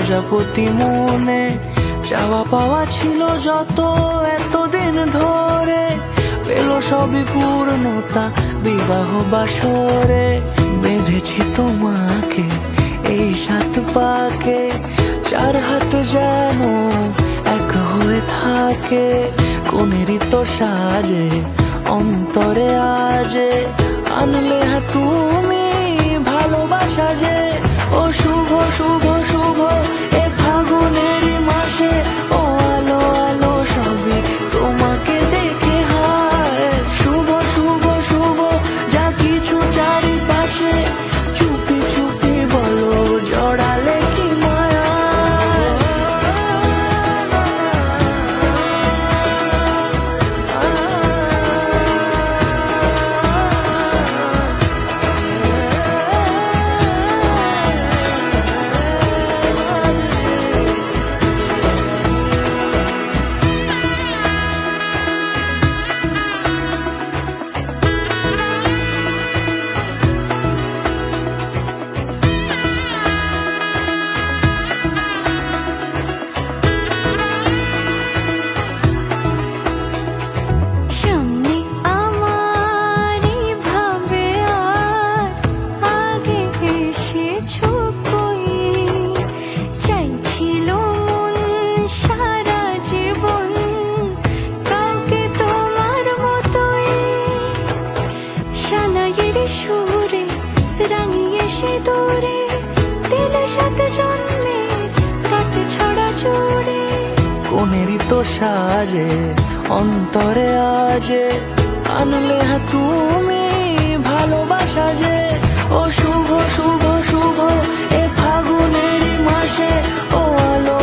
প্রজাপতি মনে চাওয়া পাওয়া ছিল যত এতদিন ধরে, পেল সবই পূর্ণতা বিবাহ বাসরে। বেঁধেছি তোমাকে এই 7 পাকে, 4 হাত যেন এক হয়ে থাকে। কোনেরই তো সাজে অন্তরে আজে, আনলে তুমি ভালোবাসা যে। ও শুভ শুভ শুভ এ ফাগুনেরই মাসে, ও আলো আলো সবই তোমাকে দেখে হায়। শুভ শুভ শুভ যা কিছু চারিপাশে, চুপি চুপি বলো জড়ালে কি মায়া। সুরে রাঙিয়ে সে দূরে দিলে 7 জন্মের রাত ছড়া জোরে। কোনেরই তো সাজে অন্তরে আজে, আনলে তুমি ভালোবাসা যে। ও শুভ শুভ শুভ এ ফাগুনেরই মাসে, ও আলো